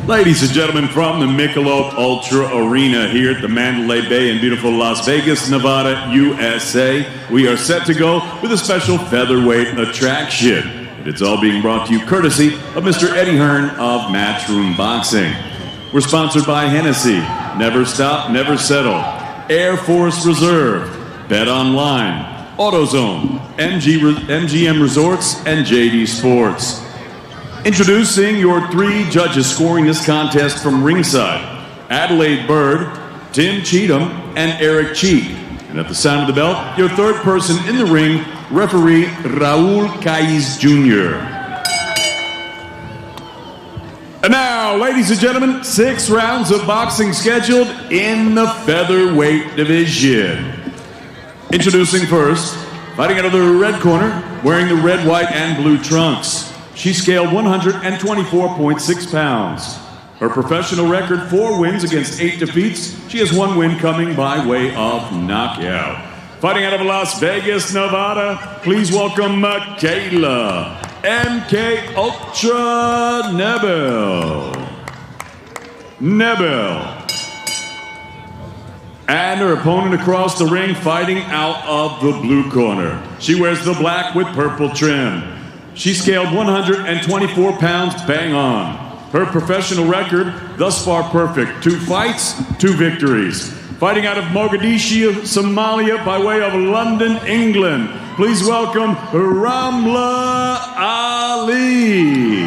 Ladies and gentlemen, from the Michelob Ultra Arena here at the Mandalay Bay in beautiful Las Vegas, Nevada, USA, we are set to go with a special featherweight attraction. And it's all being brought to you courtesy of Mr. Eddie Hearn of Matchroom Boxing. We're sponsored by Hennessy, Never Stop, Never Settle, Air Force Reserve, Bet Online, AutoZone, MGM Resorts, and JD Sports. Introducing your 3 judges scoring this contest from ringside: Adelaide Bird, Tim Cheatham, and Eric Cheek. And at the sound of the bell, your third person in the ring, referee Raul Caiz Jr. And now, ladies and gentlemen, 6 rounds of boxing scheduled in the featherweight division. Introducing first, fighting out of the red corner, wearing the red, white, and blue trunks. She scaled 124.6 pounds. Her professional record, 4 wins against 8 defeats. She has 1 win coming by way of knockout. Fighting out of Las Vegas, Nevada, please welcome Michaela MK Ultra Nebel. And her opponent across the ring, fighting out of the blue corner. She wears the black with purple trim. She scaled 124 pounds, bang on. Her professional record, thus far perfect. 2 fights, 2 victories. Fighting out of Mogadishu, Somalia, by way of London, England. Please welcome Ramla Ali.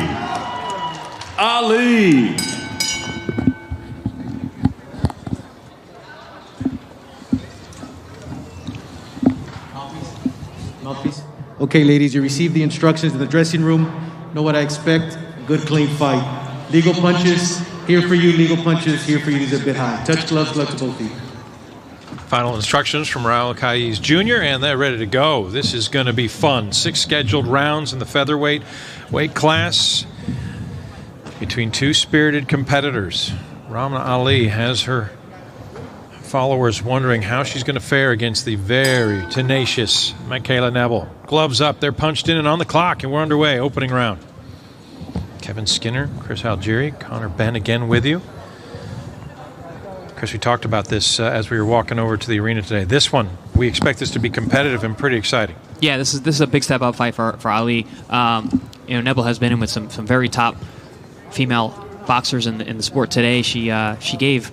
Mouthpiece. Okay, ladies, you received the instructions in the dressing room. Know what I expect? Good, clean fight. Legal punches, here for you. Legal punches, here for you. These are a bit high. Touch gloves, gloves to both feet. Final instructions from Raul Caiz Jr., and they're ready to go. This is going to be fun. 6 scheduled rounds in the featherweight weight class between 2 spirited competitors. Ramla Ali has her followers wondering how she's going to fare against the very tenacious Michaela Nebel. Gloves up, they're punched in and on the clock, and we're underway. Opening round. Kevin Skinner, Chris Algieri, Connor Ben again with you. Chris, we talked about this as we were walking over to the arena today. This one, we expect this to be competitive and pretty exciting. Yeah, this is a big step up fight for Ali. Nebel has been in with some very top female boxers in the sport today. She gave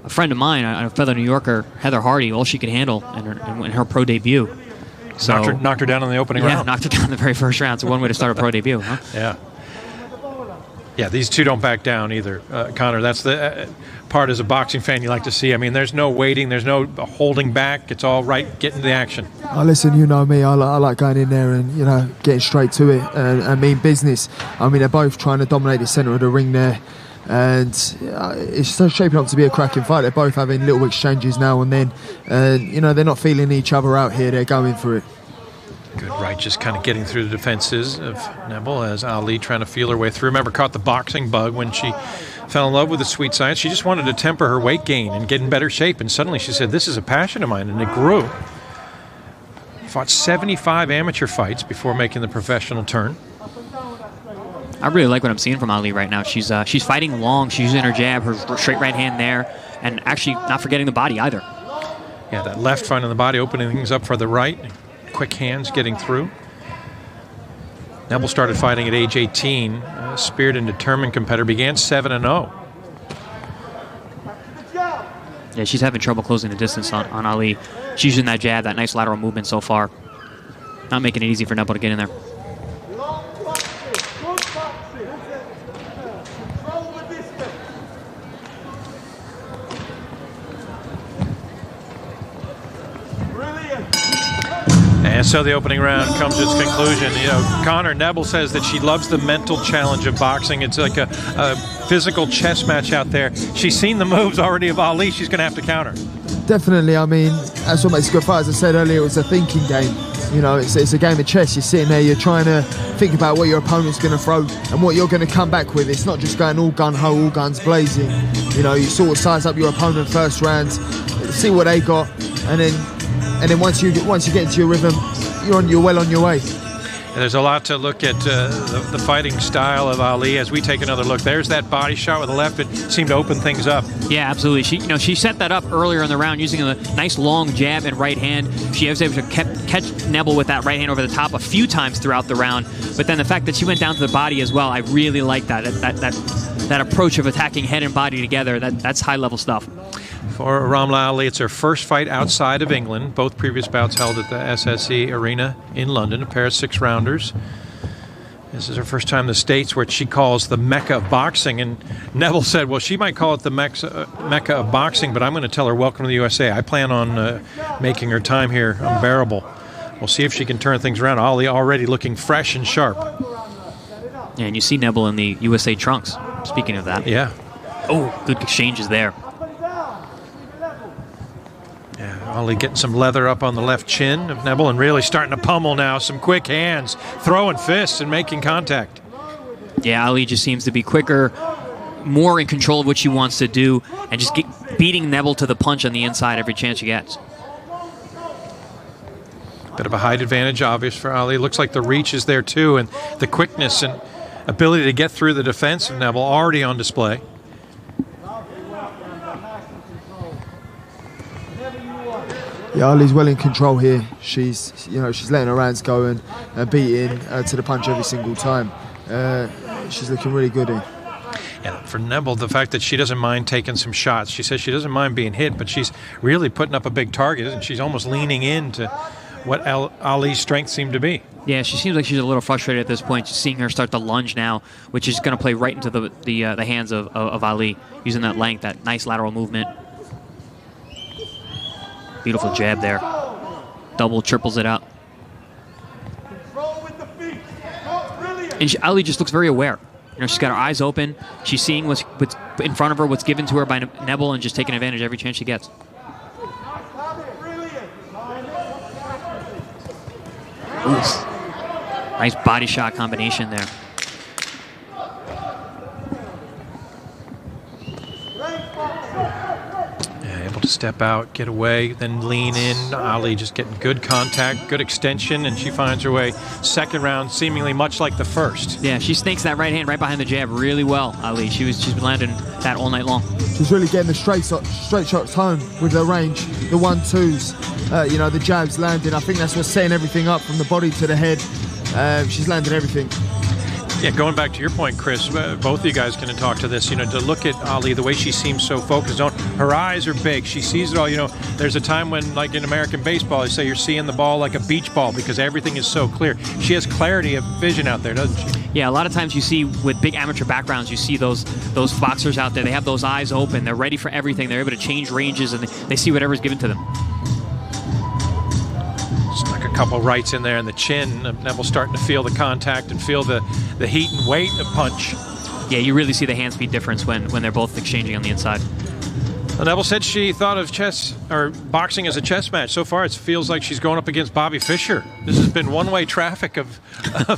a friend of mine, a fellow New Yorker, Heather Hardy, all she could handle in her pro debut. So, knocked her down in the opening round. Yeah, knocked her down in the very first round. So one way to start a pro debut, huh? Yeah, these 2 don't back down either, Connor. That's the part as a boxing fan you like to see. I mean, there's no waiting, there's no holding back. It's all right, get into the action. Oh, listen, you know me. I like going in there and getting straight to it and mean business. I mean, they're both trying to dominate the centre of the ring there. And it's shaping up to be a cracking fight. They're both having little exchanges now and then. They're not feeling each other out here. They're going for it. Good right, just kind of getting through the defenses of Nebel as Ali trying to feel her way through. Remember, caught the boxing bug when she fell in love with the sweet science. She just wanted to temper her weight gain and get in better shape. And suddenly she said, this is a passion of mine. And it grew. Fought 75 amateur fights before making the professional turn. I really like what I'm seeing from Ali right now. She's fighting long. She's using her jab, her straight right hand there, and actually not forgetting the body either. Yeah, that left finding the body, opening things up for the right. Quick hands getting through. Nebel started fighting at age 18. A spirited and determined competitor. Began 7-0. Yeah, she's having trouble closing the distance on Ali. She's using that jab, that nice lateral movement so far. Not making it easy for Nebel to get in there. And so the opening round comes to its conclusion. Connor, Nebel says that she loves the mental challenge of boxing. It's like a physical chess match out there. She's seen the moves already of Ali. She's going to have to counter. Definitely. I mean, that's what makes a good fight. As I said earlier, it was a thinking game. It's a game of chess. You're sitting there, you're trying to think about what your opponent's going to throw and what you're going to come back with. It's not just going all gun-ho, all guns blazing. You sort of size up your opponent first round, see what they got, and then once you get into your rhythm, you're well on your way. There's a lot to look at the fighting style of Ali as we take another look. There's that body shot with the left. It seemed to open things up. Yeah, absolutely. She set that up earlier in the round using a nice long jab and right hand. She was able to catch Nebel with that right hand over the top a few times throughout the round. But then the fact that she went down to the body as well, I really like that. That approach of attacking head and body together, that's high-level stuff. For Ramla Ali, it's her first fight outside of England. Both previous bouts held at the SSE Arena in London, a pair of 6-rounders. This is her first time in the States, where she calls the Mecca of boxing. And Nebel said, well, she might call it the Mecca of boxing, but I'm going to tell her, welcome to the USA. I plan on making her time here unbearable. We'll see if she can turn things around. Ali already looking fresh and sharp. Yeah, and you see Nebel in the USA trunks, speaking of that. Yeah. Oh, good exchanges there. Ali getting some leather up on the left chin of Nebel and really starting to pummel now. Some quick hands, throwing fists and making contact. Yeah, Ali just seems to be quicker, more in control of what she wants to do, and just beating Nebel to the punch on the inside every chance she gets. Bit of a height advantage, obvious for Ali. Looks like the reach is there too, and the quickness and ability to get through the defense of Nebel already on display. Yeah, Ali's well in control here. She's letting her hands go and beating to the punch every single time. She's looking really good here. And for Nebel, the fact that she doesn't mind taking some shots. She says she doesn't mind being hit, but she's really putting up a big target, and she's almost leaning into what Ali's strength seemed to be. Yeah, she seems like she's a little frustrated at this point. Just seeing her start to lunge now, which is going to play right into the hands of Ali, using that length, that nice lateral movement. Beautiful jab there. Double, triples it out. And Ali just looks very aware. She's got her eyes open. She's seeing what's in front of her, what's given to her by Nebel, and just taking advantage every chance she gets. Oof. Nice body shot combination there. Able to step out, get away, then lean in. Ali just getting good contact, good extension, and she finds her way. Second round, seemingly much like the first. Yeah, she snakes that right hand right behind the jab really well, Ali. She's been landing that all night long. She's really getting the straight shots home with her range, the 1-2s, the jabs landing. I think that's what's setting everything up from the body to the head. She's landed everything. Yeah, going back to your point, Chris, both of you guys can talk to this. To look at Ali, the way she seems so focused on, her eyes are big. She sees it all. There's a time when, like in American baseball, they say you're seeing the ball like a beach ball because everything is so clear. She has clarity of vision out there, doesn't she? Yeah, a lot of times you see with big amateur backgrounds, you see those boxers out there. They have those eyes open. They're ready for everything. They're able to change ranges, and they see whatever's given to them. A couple rights in there in the chin. Nebel starting to feel the contact and feel the heat and weight of punch. Yeah, you really see the hand speed difference when they're both exchanging on the inside. Well, Nebel said she thought of chess or boxing as a chess match. So far, it feels like she's going up against Bobby Fischer. This has been one-way traffic of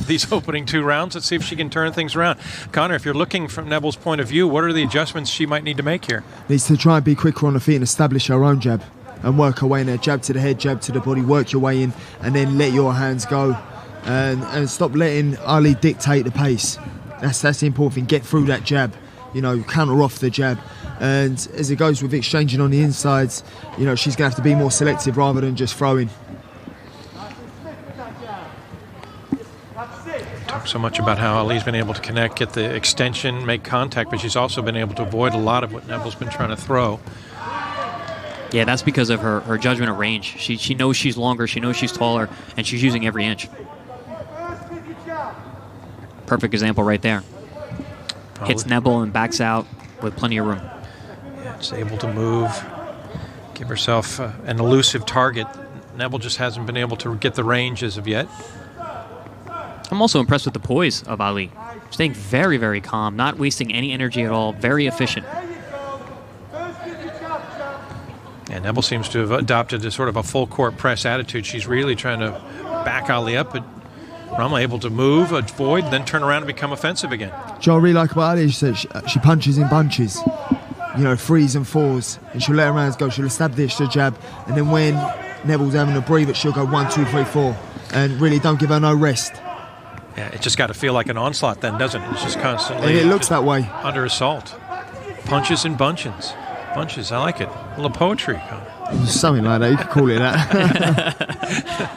these opening 2 rounds. Let's see if she can turn things around. Connor, if you're looking from Nebel's point of view, what are the adjustments she might need to make here? Needs to try and be quicker on the feet and establish her own jab. And work her way in there, jab to the head, jab to the body, work your way in, and then let your hands go, and stop letting Ali dictate the pace. That's the important thing. Get through that jab, counter off the jab, and as it goes with exchanging on the insides, she's gonna have to be more selective rather than just throwing. Talk so much about how Ali's been able to connect, get the extension, make contact, but she's also been able to avoid a lot of what Nebel's been trying to throw. Yeah, that's because of her judgment of range. She knows she's longer, she knows she's taller, and she's using every inch. Perfect example right there. Hits Nebel and backs out with plenty of room. Yeah, it's able to move, give herself an elusive target. Nebel just hasn't been able to get the range as of yet. I'm also impressed with the poise of Ali. Staying very, very calm, not wasting any energy at all, very efficient. And Nebel seems to have adopted a sort of a full-court press attitude. She's really trying to back Ali up, but Ramla able to move, avoid, then turn around and become offensive again. What I really like about Ali is that she punches in bunches, 3s and 4s, and she'll let her hands go. She'll establish the jab, and then when Nebel's having a breather, she'll go 1, 2, 3, 4, and really don't give her no rest. Yeah, it just got to feel like an onslaught then, doesn't it? It's just constantly. And it looks that way. Under assault. Punches and bunches. Bunches, I like it. A little poetry. Something like that, you could call it that.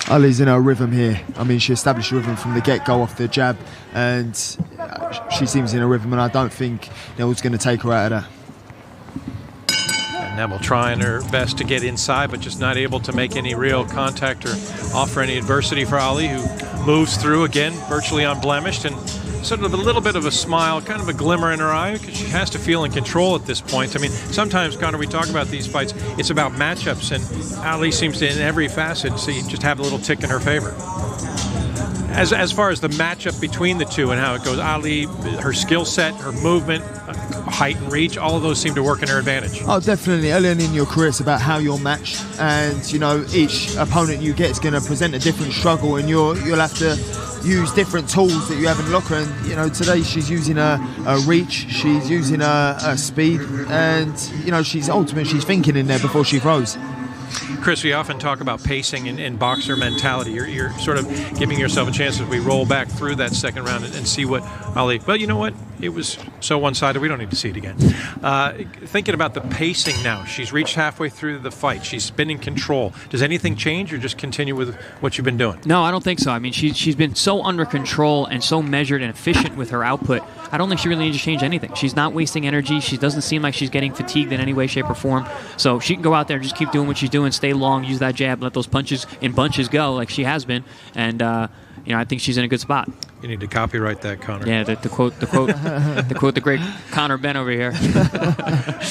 Ali's in her rhythm here. I mean, she established a rhythm from the get-go off the jab, and she seems in a rhythm, and I don't think Nebel's going to take her out of that. And Nebel trying her best to get inside, but just not able to make any real contact or offer any adversity for Ali, who moves through again, virtually unblemished, and sort of a little bit of a smile, kind of a glimmer in her eye, because she has to feel in control at this point. I mean, sometimes, Connor, we talk about these fights, it's about matchups, and Ali seems to, in every facet, see just have a little tick in her favor. As far as the matchup between the two and how it goes, Ali, her skill set, her movement, height and reach, all of those seem to work in her advantage. Oh, definitely. Early on in your career, it's about how you're matched, and you know each opponent you get is going to present a different struggle, and you'll have to use different tools that you have in the locker. And you know, today she's using her reach, she's using her speed, and you know she's thinking in there before she throws. Chris, we often talk about pacing and boxer mentality. You're sort of giving yourself a chance as we roll back through that second round and see what Ali. Well, you know what? It was so one-sided. We don't need to see it again. Thinking about the pacing now, she's reached halfway through the fight. She's been in control. Does anything change, or just continue with what you've been doing? No, I don't think so. I mean, she's been so under control and so measured and efficient with her output. I don't think she really needs to change anything. She's not wasting energy. She doesn't seem like she's getting fatigued in any way, shape, or form. So she can go out there and just keep doing what she's doing, stay long, use that jab, let those punches in bunches go like she has been. And you know, I think she's in a good spot. You need to copyright that, Connor. Yeah, the quote the great Connor Ben over here.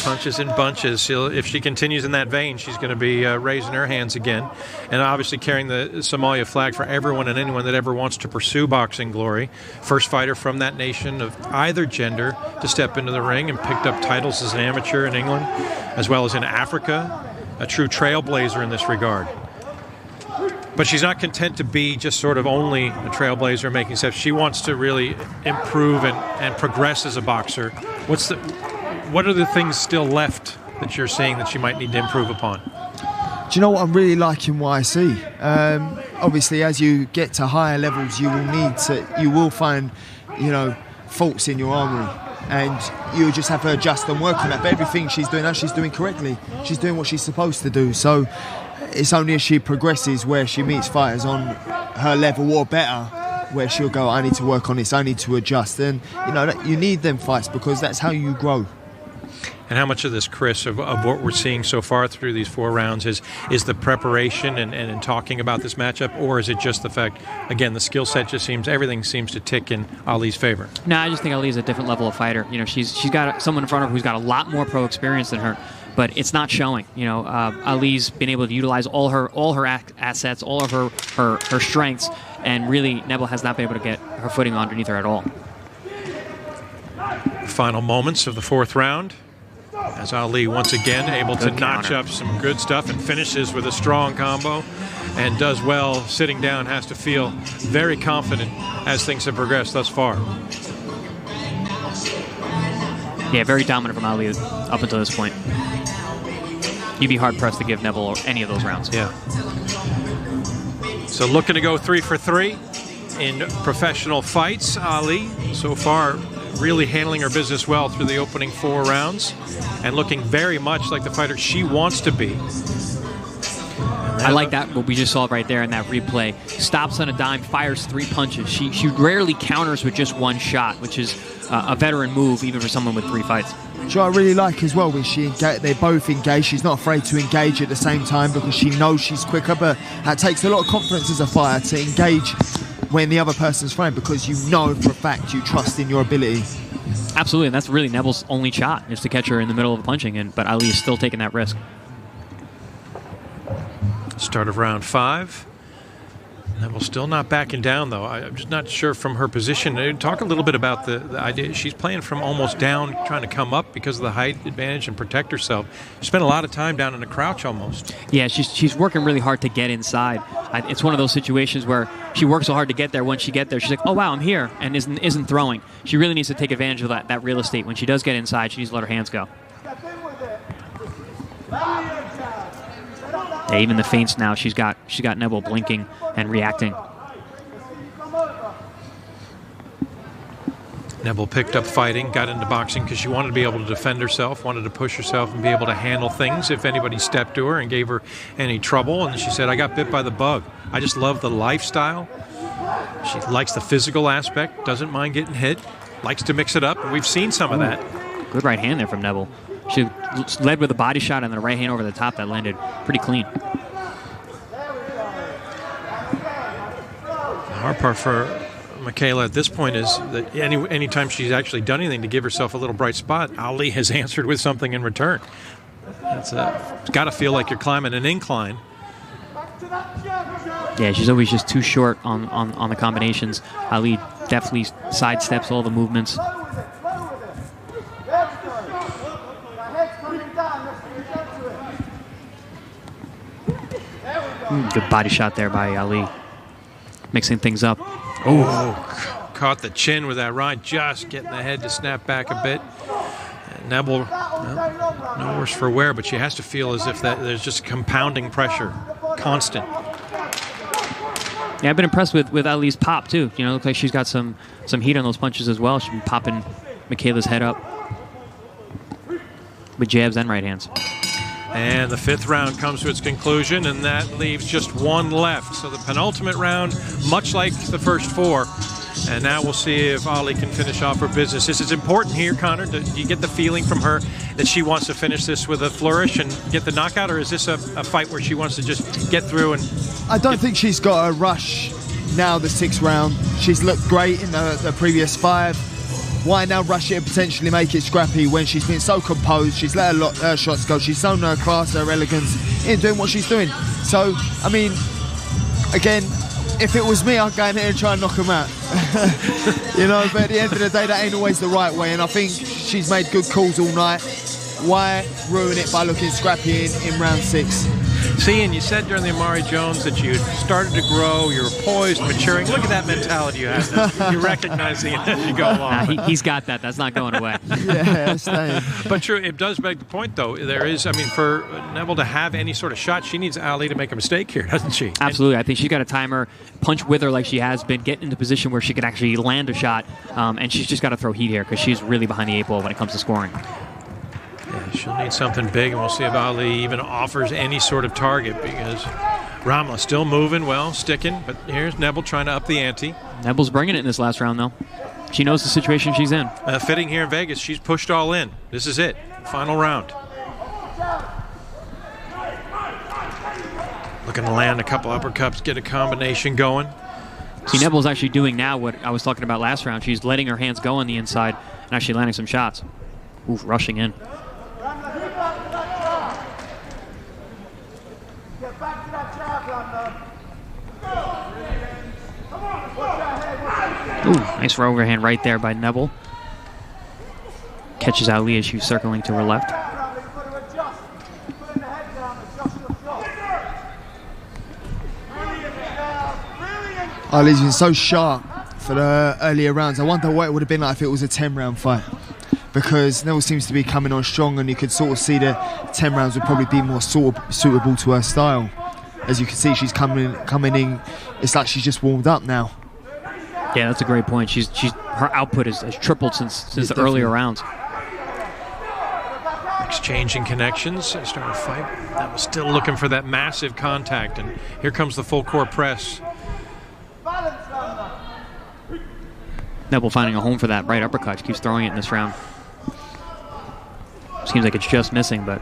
Punches in bunches. If she continues in that vein, she's going to be raising her hands again, and obviously carrying the Somalia flag for everyone and anyone that ever wants to pursue boxing glory. First fighter from that nation of either gender to step into the ring and picked up titles as an amateur in England, as well as in Africa. A true trailblazer in this regard. But she's not content to be just sort of only a trailblazer making steps. She wants to really improve and progress as a boxer. What are the things still left that you're seeing that she might need to improve upon? Do you know what I'm really liking what I see? Obviously, as you get to higher levels, you will find, you know, faults in your armory, and you just have to adjust and work on that. But everything she's doing now, she's doing correctly. She's doing what she's supposed to do. So it's only as she progresses where she meets fighters on her level or better, where she'll go, I need to work on this, I need to adjust. And you know, you need them fights, because that's how you grow. And how much of this, Chris, of what we're seeing so far through these 4 rounds is the preparation and talking about this matchup, or is it just the fact, again, the skill set just everything seems to tick in Ali's favor? No, I just think Ali's a different level of fighter. You know, she's got someone in front of her who's got a lot more pro experience than her, but it's not showing. You know, Ali's been able to utilize all her assets, all of her strengths, and really Nebel has not been able to get her footing underneath her at all. Final moments of the 4th round, as Ali once again able to notch up some good stuff and finishes with a strong combo, and does well sitting down. Has to feel very confident as things have progressed thus far. Yeah, very dominant from Ali up until this point. You'd be hard-pressed to give Nebel any of those rounds. Yeah. So looking to go 3 for 3 in professional fights. Ali, so far, really handling her business well through the opening 4 rounds and looking very much like the fighter she wants to be. I like that, what we just saw right there in that replay. Stops on a dime, fires 3 punches. She rarely counters with just 1 shot, which is a veteran move even for someone with 3 fights. Which I really like as well, when they're both engaged. She's not afraid to engage at the same time, because she knows she's quicker, but that takes a lot of confidence as a fighter to engage when the other person's throwing, because you know for a fact you trust in your ability. Absolutely, and that's really Nebel's only shot, is to catch her in the middle of the punching, but Ali is still taking that risk. Start of round 5. Nebel still not backing down, though. I'm just not sure from her position. Talk a little bit about the idea. She's playing from almost down, trying to come up because of the height advantage and protect herself. She spent a lot of time down in a crouch almost. Yeah, she's working really hard to get inside. It's one of those situations where she works so hard to get there. Once she gets there, she's like, oh, wow, I'm here, and isn't throwing. She really needs to take advantage of that real estate. When she does get inside, she needs to let her hands go. Yeah, even the feints now, she's got Nebel blinking and reacting. Nebel picked up fighting, got into boxing because she wanted to be able to defend herself, wanted to push herself and be able to handle things if anybody stepped to her and gave her any trouble. And she said, I got bit by the bug. I just love the lifestyle. She likes the physical aspect, doesn't mind getting hit, likes to mix it up. And we've seen some of that. Good right hand there from Nebel. She led with a body shot and then a right hand over the top that landed pretty clean. The hard part for Michaela at this point is that anytime she's actually done anything to give herself a little bright spot, Ali has answered with something in return. It's got to feel like you're climbing an incline. Yeah, she's always just too short on the combinations. Ali definitely sidesteps all the movements. Good body shot there by Ali. Mixing things up. Oh, caught the chin with that right, just getting the head to snap back a bit. Nebel, well, no worse for wear, but she has to feel as if there's just compounding pressure, constant. Yeah, I've been impressed with Ali's pop too. You know, looks like she's got some heat on those punches as well. She's been popping Michaela's head up with jabs and right hands. And the 5th round comes to its conclusion, and that leaves just one left. So the penultimate round, much like the first 4. And now we'll see if Ali can finish off her business. This is important here, Connor. Do you get the feeling from her that she wants to finish this with a flourish and get the knockout, or is this a fight where she wants to just get through and... I don't think she's got a rush now, the 6th round. She's looked great in the previous 5. Why now rush it and potentially make it scrappy when she's been so composed? She's let her shots go. She's shown her class, her elegance in doing what she's doing. So, I mean, again, if it was me, I'd go in here and try and knock him out. You know, but at the end of the day, that ain't always the right way. And I think she's made good calls all night. Why ruin it by looking scrappy in round 6? See, and you said during the Amari Jones that you started to grow, you were poised, maturing. Look at that mentality you have now. You're recognizing it as you go along. He's got that. That's not going away. Yeah, staying. But true, it does beg the point, though. There is, I mean, for Nebel to have any sort of shot, she needs Ali to make a mistake here, doesn't she? Absolutely. I think she's got to time her, punch with her like she has been, get into position where she can actually land a shot, and she's just got to throw heat here because she's really behind the 8 ball when it comes to scoring. Yeah, she'll need something big, and we'll see if Ali even offers any sort of target because Ramla still moving well, sticking, but here's Nebel trying to up the ante. Nebel's bringing it in this last round, though. She knows the situation she's in. Fitting here in Vegas, she's pushed all in. This is it, final round. Looking to land a couple uppercuts, get a combination going. See, Nebel's actually doing now what I was talking about last round. She's letting her hands go on the inside and actually landing some shots. Oof, rushing in. Ooh, nice overhand right there by Nebel. Catches Ali as she's circling to her left. Ali's been so sharp for the earlier rounds. I wonder what it would have been like if it was a 10-round fight. Because Nebel seems to be coming on strong, and you could sort of see the 10 rounds would probably be more suitable to her style. As you can see, she's coming in. It's like she's just warmed up now. Yeah, that's a great point. Her output has tripled since the earlier rounds. Exchanging connections, starting to fight. That was still looking for that massive contact, and here comes the full court press. Nebel finding a home for that right uppercut. She keeps throwing it in this round. Seems like it's just missing, but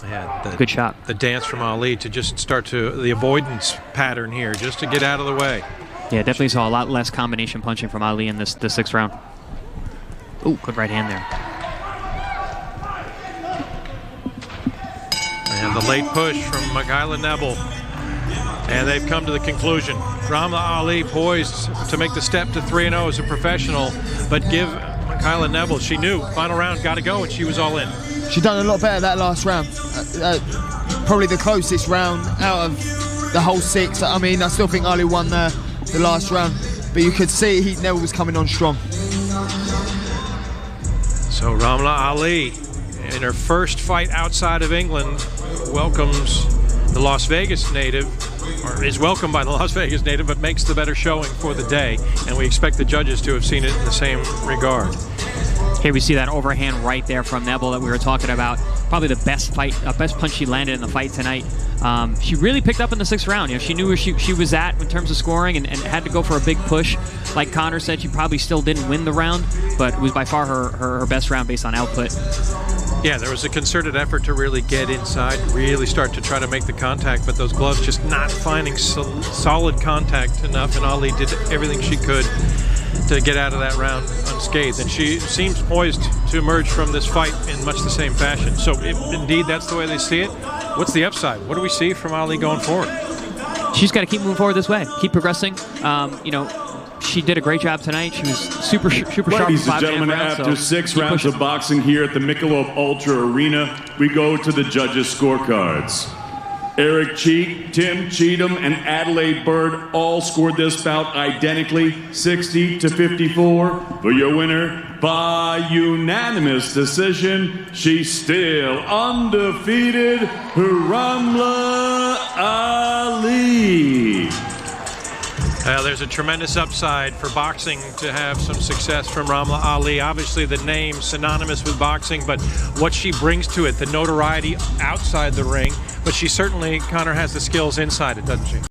yeah, good shot. The dance from Ali to just start the avoidance pattern here, just to get out of the way. Yeah, definitely saw a lot less combination punching from Ali in the 6th round. Ooh, good right hand there. And the late push from Michaela Nebel. And they've come to the conclusion. Ramla Ali poised to make the step to 3-0 as a professional, but give Michaela Nebel, she knew, final round, got to go, and she was all in. She done a lot better that last round. Probably the closest round out of the whole 6. I mean, I still think Ali won the last round, but you could see Nebel was coming on strong. So Ramla Ali, in her first fight outside of England, welcomes the Las Vegas native, or is welcomed by the Las Vegas native, but makes the better showing for the day, and we expect the judges to have seen it in the same regard. Here we see that overhand right there from Nebel that we were talking about. Probably the best punch she landed in the fight tonight. She really picked up in the 6th round. She knew where she was at in terms of scoring and had to go for a big push. Like Connor said, she probably still didn't win the round, but it was by far her best round based on output. Yeah, there was a concerted effort to really get inside, really start to try to make the contact, but those gloves just not finding solid contact enough, and Ali did everything she could to get out of that round unscathed. And she seems poised to emerge from this fight in much the same fashion. So if indeed that's the way they see it, what's the upside? What do we see from Ali going forward? She's got to keep moving forward this way, keep progressing. She did a great job tonight. She was super sharp. Ladies and gentlemen, after 6 rounds of boxing here at the Michelob Ultra Arena, we go to the judges' scorecards. Eric Cheek, Tim Cheatham, and Adelaide Bird all scored this bout identically, 60-54. For your winner, by unanimous decision, she's still undefeated, Ramla Ali. There's a tremendous upside for boxing to have some success from Ramla Ali. Obviously, the name synonymous with boxing, but what she brings to it, the notoriety outside the ring. But she certainly, Connor, has the skills inside it, doesn't she?